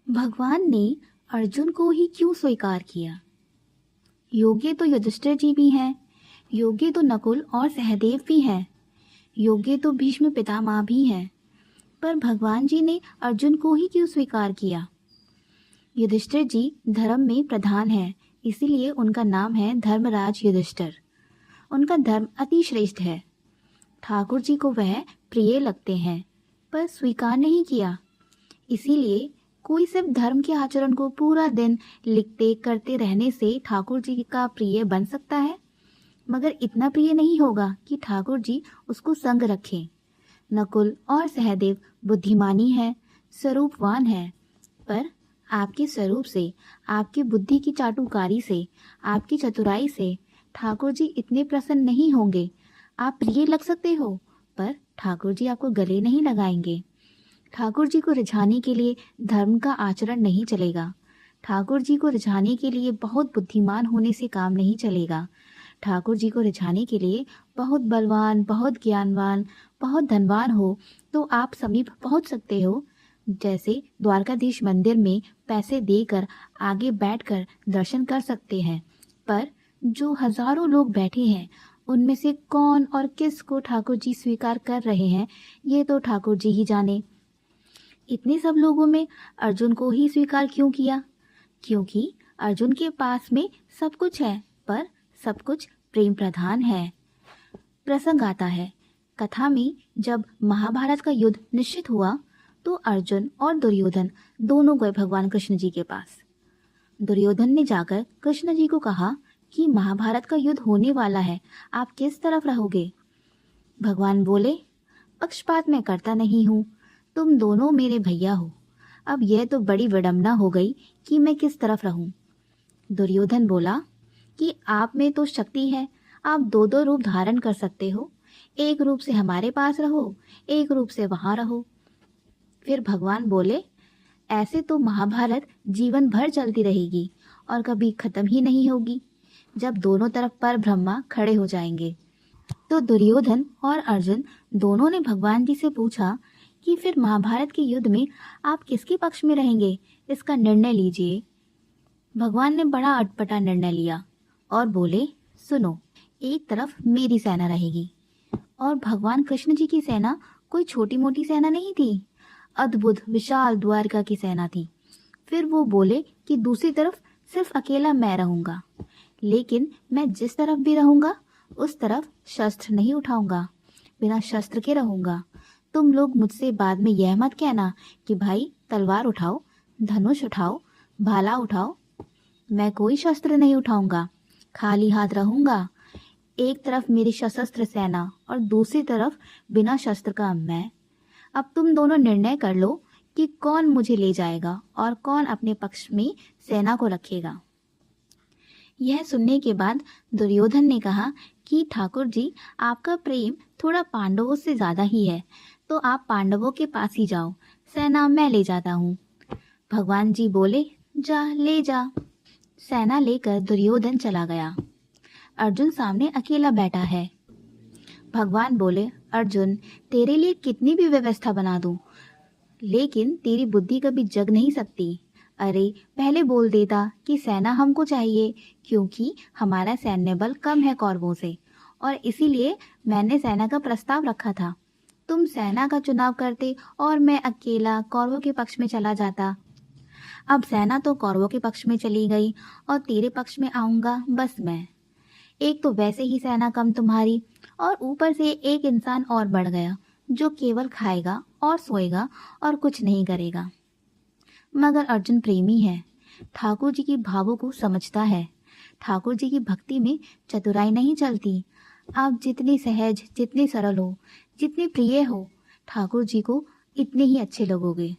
भगवान ने अर्जुन को ही क्यों स्वीकार किया? योग्य तो युधिष्ठिर जी भी हैं, योग्य तो नकुल और सहदेव भी हैं, योग्य तो भीष्म पितामह भी हैं, पर भगवान जी ने अर्जुन को ही क्यों स्वीकार किया? युधिष्ठिर जी धर्म में प्रधान हैं, इसीलिए उनका नाम है धर्मराज युधिष्ठिर। उनका धर्म अति श्रेष्ठ है। ठाकुर जी को वह प्रिय लगते हैं, पर स्वीकार नहीं किया। इसीलिए कोई सिर्फ धर्म के आचरण को पूरा दिन लिखते करते रहने से ठाकुर जी का प्रिय बन सकता है, मगर इतना प्रिय नहीं होगा कि ठाकुर जी उसको संग रखें। नकुल और सहदेव बुद्धिमानी है, स्वरूपवान है, पर आपके स्वरूप से, आपकी बुद्धि की चाटुकारी से, आपकी चतुराई से ठाकुर जी इतने प्रसन्न नहीं होंगे। आप प्रिय लग सकते हो, पर ठाकुर जी आपको गले नहीं लगाएंगे। ठाकुर जी को रिझाने के लिए धर्म का आचरण नहीं चलेगा। ठाकुर जी को रिझाने के लिए बहुत बुद्धिमान होने से काम नहीं चलेगा। ठाकुर जी को रिझाने के लिए बहुत बलवान, बहुत ज्ञानवान, बहुत धनवान हो तो आप समीप पहुंच सकते हो। जैसे द्वारकाधीश मंदिर में पैसे देकर आगे बैठकर दर्शन कर सकते हैं, पर जो हजारों लोग बैठे हैं उनमें से कौन और किस को ठाकुर जी स्वीकार कर रहे हैं, ये तो ठाकुर जी ही जाने। इतने सब लोगों में अर्जुन को ही स्वीकार क्यों किया? क्योंकि अर्जुन के पास में सब कुछ है, पर सब कुछ प्रेम प्रधान है। प्रसंग आता है, कथा में जब महाभारत का युद्ध निश्चित हुआ तो अर्जुन और दुर्योधन दोनों गए भगवान कृष्ण जी के पास। दुर्योधन ने जाकर कृष्ण जी को कहा कि महाभारत का युद्ध होने वाला है, आप किस तरफ रहोगे? भगवान बोले, पक्षपात मैं करता नहीं हूँ, तुम दोनों मेरे भैया हो। अब यह तो बड़ी विडंबना हो गई कि मैं किस तरफ रहूं। दुर्योधन बोला कि आप में तो शक्ति है, आप दो दो रूप धारण कर सकते हो, एक रूप से हमारे पास रहो, एक रूप से वहां रहो। फिर भगवान बोले, ऐसे तो महाभारत जीवन भर चलती रहेगी और कभी खत्म ही नहीं होगी, जब दोनों तरफ पर ब्रह्मा खड़े हो जाएंगे। तो दुर्योधन और अर्जुन दोनों ने भगवान जी से पूछा कि फिर महाभारत के युद्ध में आप किसके पक्ष में रहेंगे, इसका निर्णय लीजिए। भगवान ने बड़ा अटपटा निर्णय लिया और बोले, सुनो, एक तरफ मेरी सेना रहेगी। और भगवान कृष्ण जी की सेना कोई छोटी मोटी सेना नहीं थी, अद्भुत विशाल द्वारका की सेना थी। फिर वो बोले कि दूसरी तरफ सिर्फ अकेला मैं रहूंगा, लेकिन मैं जिस तरफ भी रहूंगा उस तरफ शस्त्र नहीं उठाऊंगा, बिना शस्त्र के रहूंगा। तुम लोग मुझसे बाद में यह मत कहना कि भाई तलवार उठाओ, धनुष उठाओ, भाला उठाओ। मैं कोई शस्त्र नहीं उठाऊंगा, खाली हाथ रहूंगा। एक तरफ मेरी सशस्त्र सेना और दूसरी तरफ बिना शस्त्र का मैं। अब तुम दोनों निर्णय कर लो कि कौन मुझे ले जाएगा और कौन अपने पक्ष में सेना को रखेगा। यह सुनने के बाद दुर्योधन ने कहा कि ठाकुर जी, आपका प्रेम थोड़ा पांडवों से ज्यादा ही है, तो आप पांडवों के पास ही जाओ, सेना मैं ले जाता हूँ। भगवान जी बोले, जा ले जा। सेना लेकर दुर्योधन चला गया। अर्जुन सामने अकेला बैठा है। भगवान बोले, अर्जुन, तेरे लिए कितनी भी व्यवस्था बना दूं, लेकिन तेरी बुद्धि कभी जग नहीं सकती। अरे, पहले बोल देता कि सेना हमको चाहिए, क्योंकि हमारा सैन्य बल कम है कौरवों से, और इसीलिए मैंने सेना का प्रस्ताव रखा था। तुम सेना का चुनाव करते और मैं अकेला कौरवों के पक्ष में चला जाता। अब सेना तो कौरवों के पक्ष में चली गई और तेरे पक्ष में आऊंगा बस मैं। एक तो वैसे ही सेना कम तुम्हारी, और ऊपर से एक इंसान और बढ़ गया जो केवल खाएगा और सोएगा और कुछ नहीं करेगा। मगर अर्जुन प्रेमी है, ठाकुर जी की भावों को समझता है। ठाकुर जी की भक्ति में चतुराई नहीं चलती। आप जितने सहज, जितने सरल हो, जितने प्रिय हो, ठाकुर जी को इतने ही अच्छे लगोगे।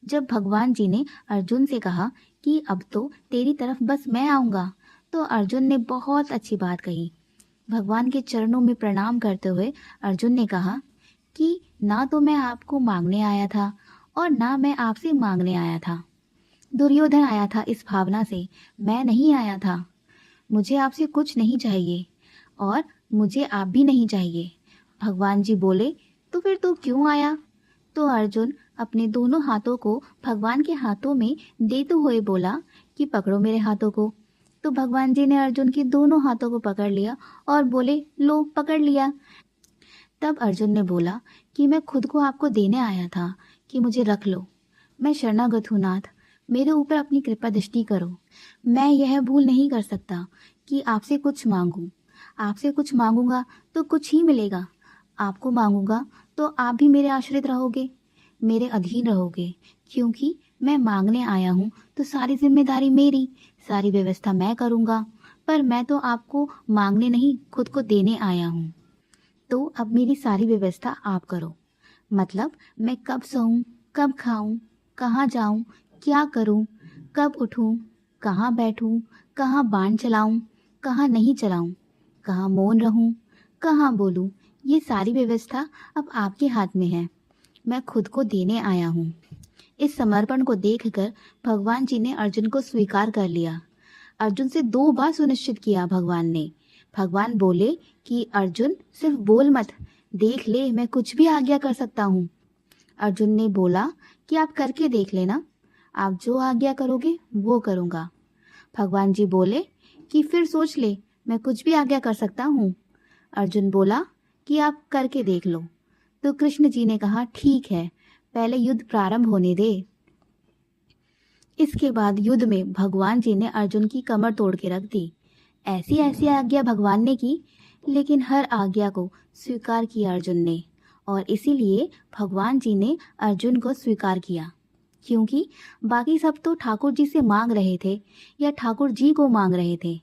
जब भगवान जी ने अर्जुन से कहा कि अब तो तेरी तरफ बस मैं आऊंगा, तो अर्जुन ने बहुत अच्छी बात कही। भगवान के चरणों में प्रणाम करते हुए अर्जुन ने कहा कि ना तो मैं आपको मांगने आया था और ना मैं आपसे मांगने आया था। दुर्योधन आया था इस भावना से, मैं नहीं आया था। मुझे आपसे कुछ नहीं चाहिए और मुझे आप भी नहीं चाहिए। भगवान जी बोले, तो फिर तू क्यों आया? तो अर्जुन अपने दोनों हाथों को भगवान के हाथों में देते हुए बोला कि पकड़ो मेरे हाथों को। तो भगवान जी ने अर्जुन के दोनों हाथों को पकड़ लिया और बोले, लो पकड़ लिया। तब अर्जुन ने बोला कि मैं खुद को आपको देने आया था कि मुझे रख लो। मैं शरणागत हूँ नाथ, मेरे ऊपर अपनी कृपा दृष्टि करो। मैं यह भूल नहीं कर सकता कि आपसे कुछ मांगूं। आपसे कुछ मांगूंगा तो कुछ ही मिलेगा। आपको मांगूंगा तो आप भी मेरे आश्रित रहोगे, मेरे अधीन रहोगे, क्योंकि मैं मांगने आया हूँ तो सारी जिम्मेदारी मेरी, सारी व्यवस्था मैं करूँगा। पर मैं तो आपको मांगने नहीं, खुद को देने आया हूँ। तो अब मेरी सारी व्यवस्था आप करो। मतलब मैं कब सोऊं, कब खाऊं, कहाँ जाऊं, क्या करूं, कब उठूं, कहाँ बैठूं, कहाँ बाण चलाऊं, कहाँ नहीं चलाऊं, कहाँ मौन रहूं, कहाँ बोलूं, ये सारी व्यवस्था अब आपके हाथ में है। मैं खुद को देने आया हूँ। इस समर्पण को देखकर भगवान जी ने अर्जुन को स्वीकार कर लिया। अर्जुन से 2 बार सुनिश्चित किया भगवान ने। भगवान बोले कि अर्जुन सिर्फ बोल मत, देख ले मैं कुछ भी आज्ञा कर सकता हूँ। अर्जुन ने बोला कि आप करके देख लेना, आप जो आज्ञा करोगे वो करूँगा। भगवान जी बोले कि फिर सोच ले, मैं कुछ भी आज्ञा कर सकता हूँ। अर्जुन बोला कि आप करके देख लो। तो कृष्ण जी ने कहा, ठीक है, पहले युद्ध प्रारंभ होने दे। इसके बाद युद्ध में भगवान जी ने अर्जुन की कमर तोड़ के रख दी। ऐसी ऐसी आज्ञा भगवान ने की, लेकिन हर आज्ञा को स्वीकार किया अर्जुन ने, और इसीलिए भगवान जी ने अर्जुन को स्वीकार किया। क्योंकि बाकी सब तो ठाकुर जी से मांग रहे थे या ठाकुर जी को मांग रहे थे,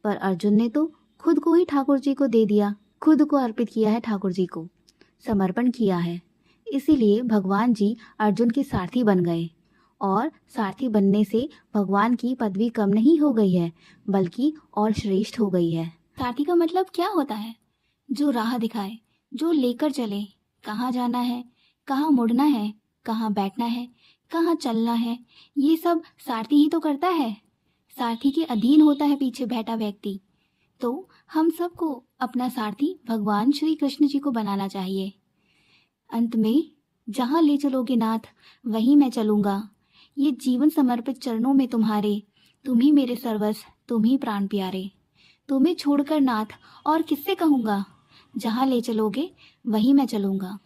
पर अर्जुन ने तो खुद को ही ठाकुर जी को दे दिया, खुद को अर्पित किया है, ठाकुर जी को समर्पण किया है। इसीलिए भगवान जी अर्जुन के सारथी बन गए, और सारथी बनने से भगवान की पदवी कम नहीं हो गई है, बल्कि और श्रेष्ठ हो गई है। सारथी का मतलब क्या होता है? जो राह दिखाए, जो लेकर चले, कहाँ जाना है, कहाँ मुड़ना है, कहाँ बैठना है, कहाँ चलना है, ये सब सारथी ही तो करता है। सारथी के अधीन होता है पीछे बैठा व्यक्ति। तो हम सबको अपना सारथी भगवान श्री कृष्ण जी को बनाना चाहिए। अंत में, जहाँ ले चलोगे नाथ वहीं मैं चलूँगा। ये जीवन समर्पित चरणों में तुम्हारे, तुम ही मेरे सर्वस्व, तुम ही प्राण प्यारे। तुम्हें छोड़कर नाथ और किससे कहूँगा, जहाँ ले चलोगे वहीं मैं चलूँगा।